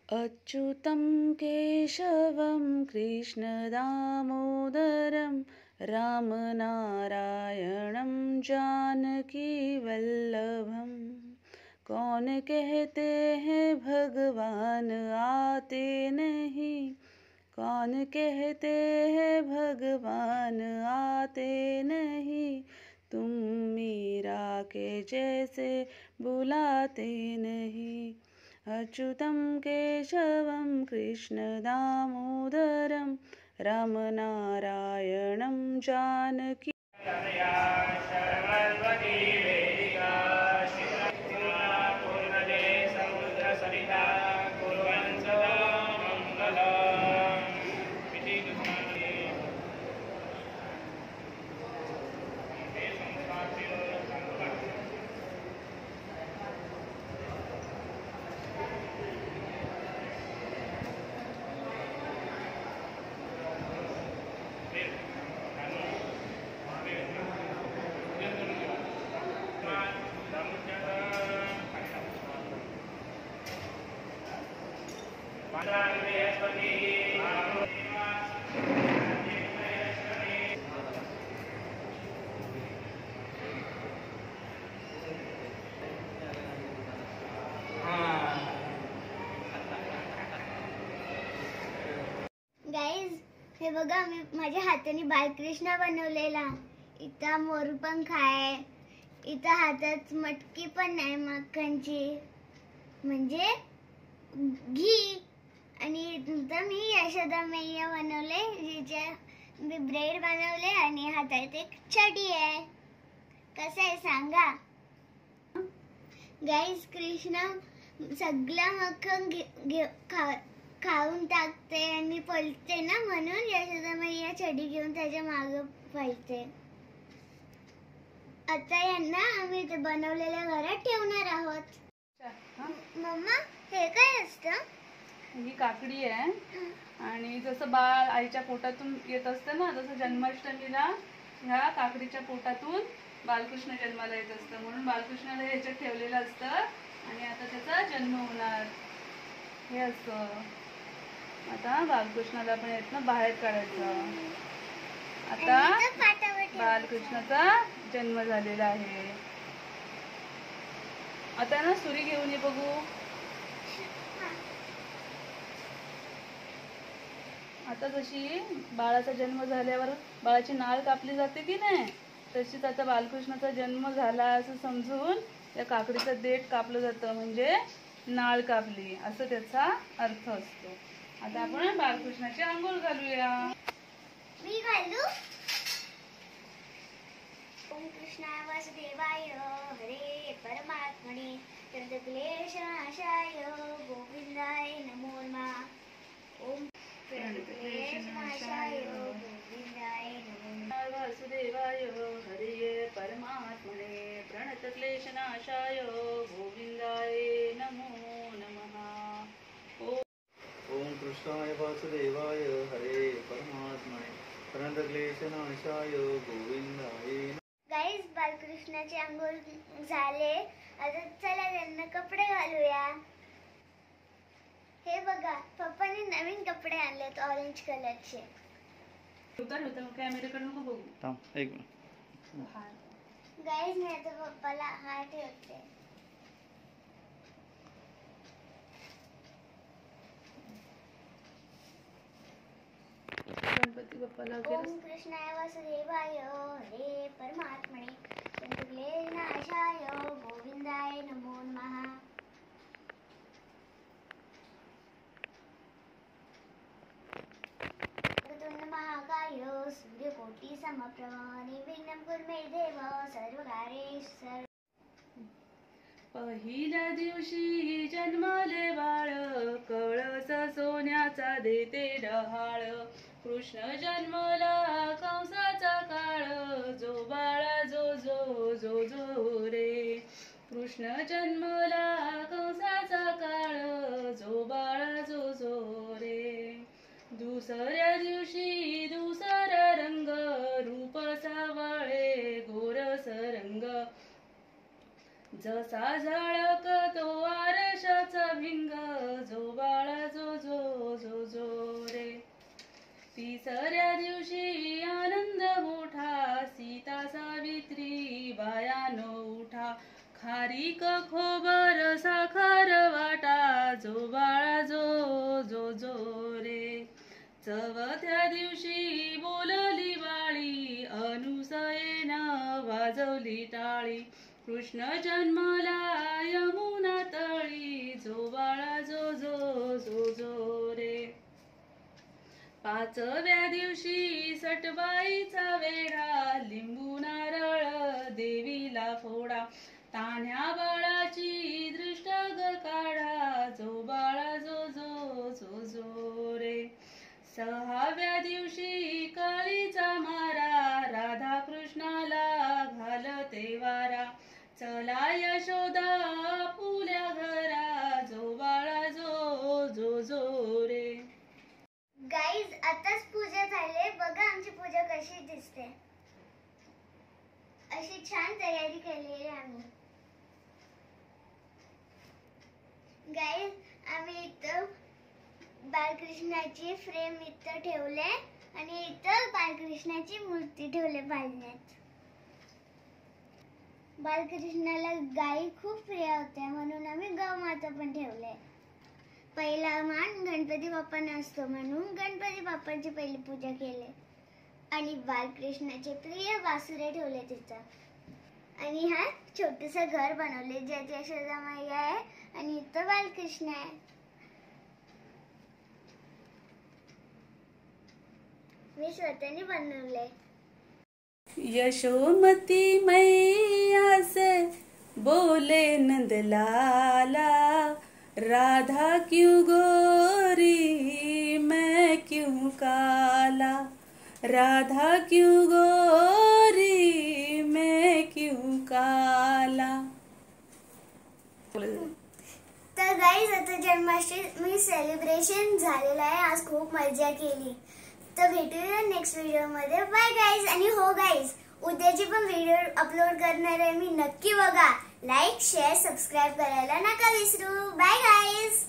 अच्युतं केशवं कृष्णदामोदरं रामनारायणं जानकीवल्लभं। कौन कहते हैं भगवान आते नहीं, कौन कहते हैं भगवान आते नहीं, तुम मीरा के जैसे बुलाते नहीं। अच्युतं केशवं कृष्णदामोदरं रामनारायणं जानकी। गाईज, हे बघा, मी माझ्या हाताने बालकृष्ण बनवलेला. इथं मोरपंख आहे, इथं हातात मटकी पण आहे मक्खनची, म्हणजे घी. आणि नंतर मी यशोदा मैया बनवले, जिच्या मी ब्रेड बनवले आणि हातात एक छडी आहे. कसं आहे सांगा. गाईज, कृष्ण सगळं मक्खन खाऊन टाकते आणि पळते ना, म्हणून यशोदा मैया छडी घेऊन त्याच्या मागे पळते. आता यांना आम्ही ते बनवलेल्या घरात ठेवणार आहोत. मम्मा, हे काय असतं? ही काकडी आहे आणि जसं बाळ आईच्या पोटातून येत असतं ना, तसं जन्माष्टमीला ह्या काकडीच्या पोटातून बालकृष्ण जन्माला येत असतं, म्हणून बालकृष्णाला ह्याच्यात ठेवलेलं असतं आणि आता त्याचा जन्म होणार हे असतं. आता बालकृष्णाला आपण यातनं बाहेर काढायचं. आता बालकृष्णाचा जन्म झालेला आहे. आता ना सुरी घेऊन ये बघू. आता जशी बाळाचा जन्म झाल्यावर बाळाची नाळ कापली जाते की नाही, तशीच आता बालकृष्णाचा जन्म झाला असं समजून या काकडीचं देठ कापलं जातं, म्हणजे नाळ कापली असं त्याचा अर्थ असतो. आता आपण बालकृष्णाची आंघोळ घालूया. मी घालू? ओम कृष्णाय वासुदेवाय हरे परमात्मने प्रणतक्लेशनाशाय गोविंदाय नमो नमः. ओम प्रणतक्लेशनाशाय गोविंदाय नमो नमः. वासुदेवाय हरे परमात्मने प्रणतक्लेशनाशाय गोविंदाय नमो नमः. ओम कृष्णाय वासुदेवाय हरे परमात्मने प्रणतक्लेशनाशाय गोविंदाय. गाईज, बालकृष्णाचे आंघोळ झाले. आता चला त्यांना कपडे घालूया. हे बघा, पप्पाने नवीन कपडे आणलेत ऑरेंज कलरचे. कॅमेराकडे नको बघू. एक मिनिट. गाईज, मी आता पप्पाला हात ठेवते. गणपती बाप्पाला ओम कृष्णाय वासुदेवाय हरे परमात्मने प्रणतक्लेशनाशाय गोविंदाय नमो नमः. महाकाय सूर्यकोटि समप्रभ निर्विघ्नं कुरु मे देव सर्वकार्येषु. पहिल्या दिवशी जन्माले बाळ, कळस सोन्याचा देते डहाळ. कृष्ण जन्मला कंसाचा काळ, जो बाळा जो जो जो जो रे. कृष्ण जन्मला कंसाचा काळ, जो बाळा जो जो रे. दुसऱ्या दिवशी दुसरा रंग, रूप सावळे गोरस रंग. जसा झळकतो आरशाचा भिंग, जो बाळा खारीक खोबर साखर वाटा जो बाळा जो जो जो रे. चवथ्या दिवशी बोलली बाळी अनुसयेनं वाजवली टाळी. कृष्ण जन्मला यमुना तळी जो बाळा जो जो जो जो रे. पाचव्या दिवशी सटबाईचा वेढा लिंबू नारळ देवीला फोडा. तान्ह्या बाळाची दृष्ट ग काढा जो बाळा जो जो जो जो रे. सहाव्या दिवशी काळीचा मारा राधा कृष्णाला घालते वारा. चला यशोदा फुल्या घरा जो बाळा जो जो जो रे. गाईज आताच पूजा झाली. बघा आमची पूजा कशी दिसते. अशी छान तयारी केलेली आहे आम्ही. गाईज आम्ही इथं बालकृष्णाची फ्रेम इथं ठेवले आणि इथं बालकृष्णाची मूर्ती ठेवले पाळण्यात. बालकृष्णाला गाई खूप प्रिय होत्या म्हणून आम्ही गौमाता पण ठेवले. पहिला मान गणपती बाप्पांना असतो म्हणून गणपती बाप्पांची पहिली पूजा केली आणि बालकृष्णाचे प्रिय वासुरे ठेवले तिथं. आणि हा छोटस घर बनवले ज्यात यशोदा मैया आहे आणि इथं बालकृष्ण आहे. मी स्वतःने बनवले. यशोमती मैया से बोले नंदलाला राधा क्यों गोरी मैं क्यों काला. राधा क्यों गोरी मैं क्यों काला. तर गाईज आता जन्माष्टमी सेलिब्रेशन झालेलं आहे. आज खूप मजा केली. तर भेटूया नेक्स्ट व्हिडिओमध्ये. Bye guys. आणि हो गाईज उद्याची पण व्हिडिओ अपलोड करणार आहे मी. नक्की बघा. लाईक शेअर सबस्क्राईब करायला नका विसरू. Bye guys.